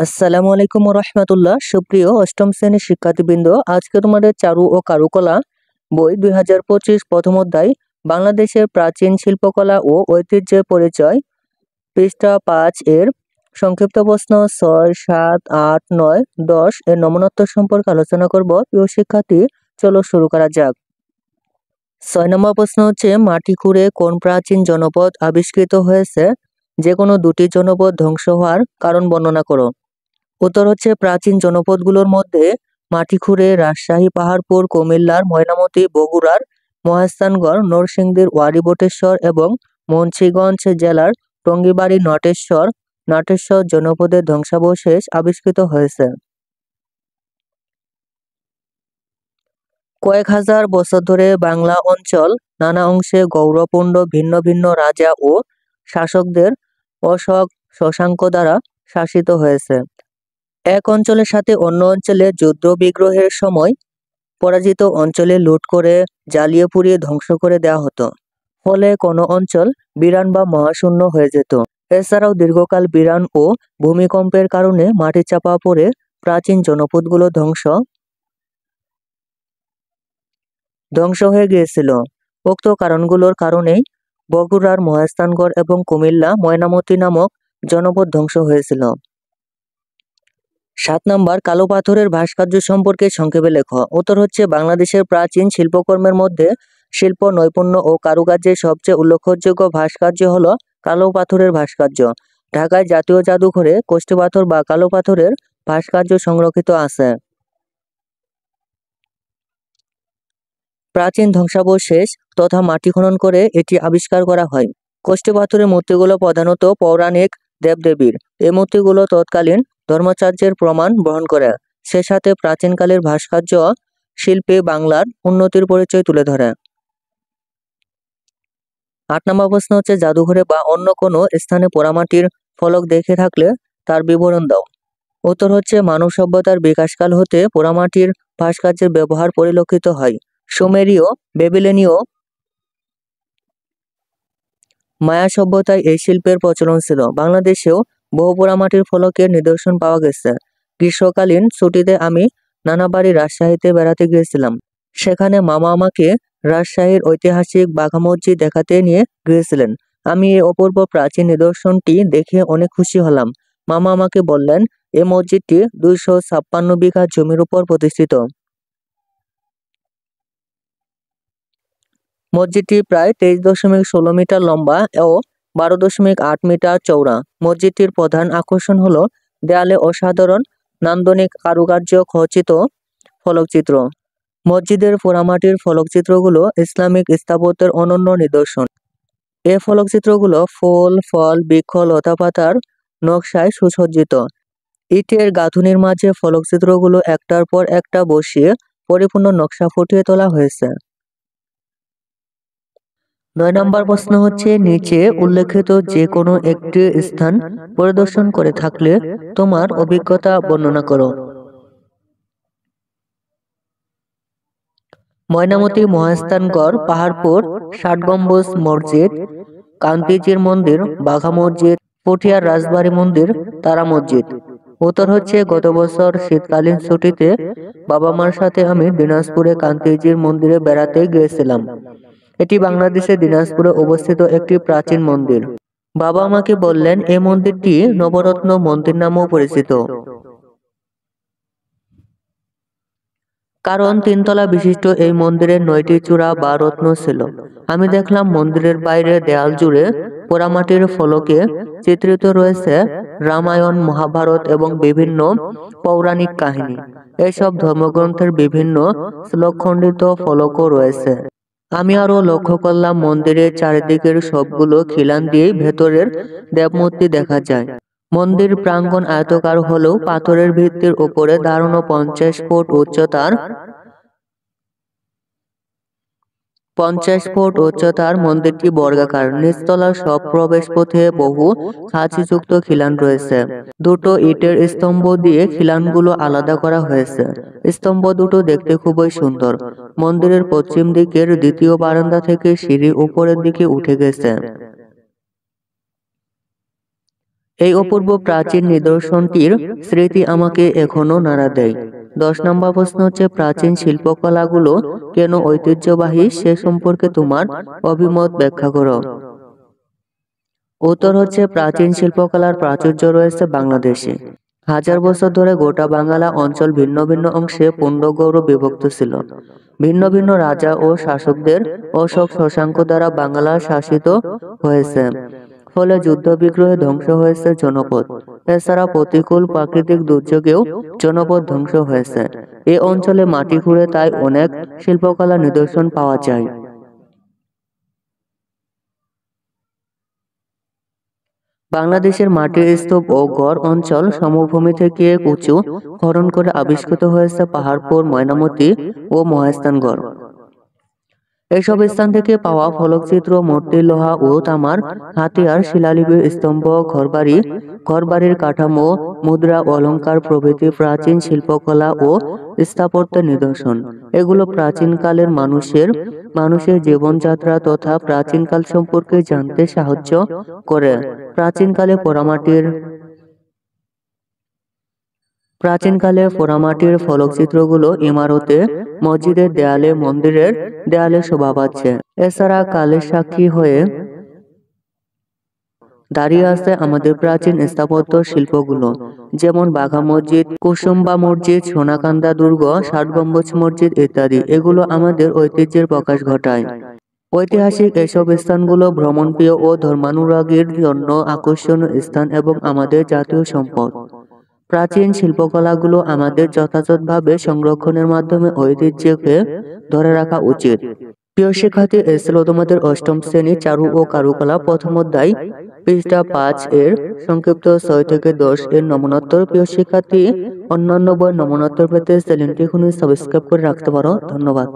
আসসালামু আলাইকুম রহমতুল্লাহ। সুপ্রিয় অষ্টম শ্রেণীর শিক্ষার্থীবৃন্দ, আজকে তোমাদের চারু ও কারুকলা বই 2025 প্রথম অধ্যায় বাংলাদেশের প্রাচীন শিল্পকলা ও ঐতিহ্যের পরিচয় পৃষ্ঠা 5 এর সংক্ষিপ্ত প্রশ্ন 6, 7, 8, 9, 10 এর নমুনোত্তর সম্পর্কে আলোচনা করব। প্রিয় শিক্ষার্থী, চলো শুরু করা যাক। 6 নম্বর প্রশ্ন হচ্ছে, মাটি খুঁড়ে কোন প্রাচীন জনপদ আবিষ্কৃত হয়েছে? যে কোনো দুটি জনপদ ধ্বংস হওয়ার কারণ বর্ণনা করো। উত্তর হচ্ছে, প্রাচীন জনপদগুলোর মধ্যে মাটি খুঁড়ে রাজশাহী, পাহাড়পুর, কুমিল্লার ময়নামতি, বগুড়ার মহাস্থানগড়, নরসিংদীর ওয়ারী বটেশ্বর এবং মুন্সিগঞ্জ জেলার টঙ্গীবাড়ি নাটেশ্বর জনপদের ধ্বংসাবশেষ আবিষ্কৃত হয়েছে। কয়েক হাজার বছর ধরে বাংলা অঞ্চল নানা অংশে গৌরপূর্ণ ভিন্ন ভিন্ন রাজা ও শাসকদের অশোক শশাঙ্ক দ্বারা শাসিত হয়েছে। এক অঞ্চলের সাথে অন্য অঞ্চলে যুদ্ধ বিগ্রহের সময় পরাজিত অঞ্চলে লুট করে জ্বালিয়ে পুড়িয়ে ধ্বংস করে দেওয়া হতো। ফলে কোনো অঞ্চল বিরান বা মহাশূন্য হয়ে যেত। এছাড়াও দীর্ঘকাল বিরান ও ভূমিকম্পের কারণে মাটি চাপা পড়ে প্রাচীন জনপদগুলো ধ্বংস হয়ে গিয়েছিল। উক্ত কারণগুলোর কারণেই বগুড়ার মহাস্থানগড় এবং কুমিল্লা ময়নামতি নামক জনপদ ধ্বংস হয়েছিল। 7 নম্বর, কালো পাথরের ভাস্কর্য সম্পর্কে সংক্ষেপে লেখো। উত্তর হচ্ছে, বাংলাদেশের প্রাচীন শিল্পকর্মের মধ্যে শিল্প নৈপুণ্য ও কারুকার্যের সবচেয়ে উল্লেখযোগ্য ভাস্কর্য হলো কালো পাথরের ভাস্কর্য। ঢাকায় জাতীয় জাদুঘরে কষ্টি পাথর বা কালো পাথরের ভাস্কর্য সংরক্ষিত আছে। প্রাচীন ধ্বংসাবশেষ তথা মাটি খনন করে এটি আবিষ্কার করা হয়। কষ্টি পাথরের মূর্তিগুলো প্রধানত পৌরাণিক দেবদেবীর। এই মূর্তিগুলো তৎকালীন ধর্মাচার্যের প্রমাণ বহন করে, সে সাথে প্রাচীনকালের ভাস্কর্য শিল্পে বাংলার উন্নতির পরিচয় তুলে ধরে। 8 নম্বর প্রশ্ন হচ্ছে, জাদুঘরে বা অন্য কোনো স্থানে পোড়ামাটির ফলক দেখে থাকলে তার বিবরণ দাও। উত্তর হচ্ছে, মানব সভ্যতার বিকাশকাল হতে পোড়ামাটির ভাস্কর্যের ব্যবহার পরিলক্ষিত হয়। সুমেরীয়, বেবিলনীয়, মায়া সভ্যতায় এই শিল্পের প্রচলন ছিল। বাংলাদেশেও বহু পোড়ামাটির ফলকের নিদর্শন পাওয়া গেছে। গ্রীষ্মকালীন ছুটিতে আমি নানা বাড়ি রাজশাহীতে বেড়াতে গিয়েছিলাম। সেখানে মামা আমাকে রাজশাহীর ঐতিহাসিক বাঘা মসজিদ দেখাতে নিয়ে গিয়েছিলেন। আমি এই অপূর্ব প্রাচীন নিদর্শনটি দেখে অনেক খুশি হলাম। মামা আমাকে বললেন, এই মসজিদটি 256 বিঘা জমির উপর প্রতিষ্ঠিত। মসজিদটি প্রায় 23.16 মিটার লম্বা ও 12.8 মিটার চওড়া। মসজিদটির প্রধান আকর্ষণ হলো দেয়ালে অসাধারণ নান্দনিক কারুকার্য খচিত ফলকচিত্র। মসজিদের পোড়ামাটির ফলকচিত্রগুলো ইসলামিক স্থাপত্যের অনন্য নিদর্শন। এ ফলকচিত্রগুলো ফুল, ফল, বৃক্ষ, লতাপাতার নকশায় সুসজ্জিত। ইটের গাঁথুনির মাঝে ফলকচিত্রগুলো একটার পর একটা বসিয়ে পরিপূর্ণ নকশা ফুটিয়ে তোলা হয়েছে। 9 নম্বর প্রশ্ন হচ্ছে, নিচে উল্লেখিত যে কোনো একটি স্থান পরিদর্শন করে থাকলে তোমার অভিজ্ঞতা বর্ণনা করো। ময়নামতি, মহাস্থানগড়, পাহাড়পুর, 60 গম্বুজ মসজিদ, কান্তিজির মন্দির, বাঘা মসজিদ, পটিয়ার রাজবাড়ী মন্দির, তারা মসজিদ। উত্তর হচ্ছে, গত বছর শীতকালীন ছুটিতে বাবা মার সাথে আমি দিনাজপুরে কান্তিজির মন্দিরে বেড়াতে গিয়েছিলাম। এটি বাংলাদেশের দিনাজপুরে অবস্থিত একটি প্রাচীন মন্দির। বাবা আমাকে বললেন, এই মন্দিরটি নবরত্ন মন্দির নামেও পরিচিত, কারণ 3 তলা বিশিষ্ট এই মন্দিরের 9টি চূড়া বা রত্ন ছিল। আমি দেখলাম মন্দিরের বাইরে দেয়াল জুড়ে পোড়ামাটির ফলকে চিত্রিত রয়েছে রামায়ণ, মহাভারত এবং বিভিন্ন পৌরাণিক কাহিনী। এসব ধর্মগ্রন্থের বিভিন্ন শ্লোকখণ্ডিত ফলকও রয়েছে। আমি আরো লক্ষ্য করলাম মন্দিরের চারিদিকের সবগুলো খিলান দিয়েই ভেতরের দেবমূর্তি দেখা যায়। মন্দির প্রাঙ্গণ আয়তাকার হলেও পাথরের ভিত্তির উপরে দাঁড়ানো 50 ফুট উচ্চতার মন্দিরটি বর্গাকার। নিচতলার সব প্রবেশ পথে বহু খাঁচিযুক্ত খিলান রয়েছে। দুটো ইটের স্তম্ভ দিয়ে খিলানগুলো আলাদা করা হয়েছে। স্তম্ভ দুটো দেখতে খুবই সুন্দর। মন্দিরের পশ্চিম দিকের দ্বিতীয় বারান্দা থেকে সিঁড়ি উপরের দিকে উঠে গেছে। এই অপূর্ব প্রাচীন নিদর্শনটির স্মৃতি আমাকে এখনো নাড়া দেয়। 10 নম্বর প্রশ্ন হচ্ছে, প্রাচীন শিল্পকলাগুলো কেন ঐতিহ্যবাহী সে সম্পর্কে তোমার অভিমত ব্যাখ্যা করো। উত্তর হচ্ছে, প্রাচীন শিল্পকলার প্রাচুর্য রয়েছে বাংলাদেশে। হাজার বছর ধরে গোটা বাংলা অঞ্চল ভিন্ন ভিন্ন অংশে পুণ্যগৌর বিভক্ত ছিল। ভিন্ন ভিন্ন রাজা ও শাসকদের অশোক শশাঙ্ক দ্বারা বাংলা শাসিত হয়েছে। ফলে যুদ্ধ বিগ্রহে ধ্বংস হয়েছে জনপদ। এছাড়া প্রতিকূল প্রাকৃতিক দুর্যোগেও জনপদ ধ্বংস হয়েছে। এই অঞ্চলে মাটি খুঁড়ে তাই অনেক শিল্পকলা নিদর্শন পাওয়া যায়। বাংলাদেশের মাটির স্তূপ ও গড় অঞ্চল সমভূমি থেকে উঁচু খনন করে আবিষ্কৃত হয়েছে পাহাড়পুর, ময়নামতি ও মহাস্থানগড়। এসব স্থান থেকে পাওয়া ফলকচিত্র, মূর্তি, লোহা ও তামার হাতিয়ার, শিলালিপি, স্তম্ভ, ঘরবাড়ির কাঠামো, মুদ্রা, অলংকার প্রভৃতি প্রাচীন শিল্পকলা ও স্থাপত্যের নিদর্শন। এগুলো প্রাচীনকালের মানুষের জীবনযাত্রা তথা প্রাচীনকাল সম্পর্কে জানতে সাহায্য করে। প্রাচীনকালে পোড়ামাটির ফলকচিত্রগুলো ইমারতে, মসজিদের দেয়ালে, মন্দিরের দেয়ালে শোভা পাচ্ছে। এছাড়া কালের সাক্ষী হয়ে দাঁড়িয়ে আছে আমাদের প্রাচীন স্থাপত্য শিল্পগুলো, যেমন বাঘা মসজিদ, কুসুম্বা মসজিদ, সোনাকান্দা দুর্গ, ষাট গম্বুজ মসজিদ ইত্যাদি। এগুলো আমাদের ঐতিহ্যের প্রকাশ ঘটায়। ঐতিহাসিক এসব স্থানগুলো ভ্রমণপ্রিয় ও ধর্মানুরাগীর জন্য আকর্ষণীয় স্থান এবং আমাদের জাতীয় সম্পদ। প্রাচীন শিল্পকলাগুলো আমাদের যথাযথভাবে সংরক্ষণের মাধ্যমে ঐতিহ্যকে ধরে রাখা উচিত। প্রিয় শিক্ষার্থী, এ ছিল তোমাদের অষ্টম শ্রেণী চারু ও কারুকলা প্রথম অধ্যায় পৃষ্ঠা 5 এর সংক্ষিপ্ত 6 থেকে 10 এর নমুনোত্তর। প্রিয় শিক্ষার্থী, অন্যান্য বই নমুনোত্তর পেতে চ্যানেলটি এখনই সাবস্ক্রাইব করে রাখতে পারো। ধন্যবাদ।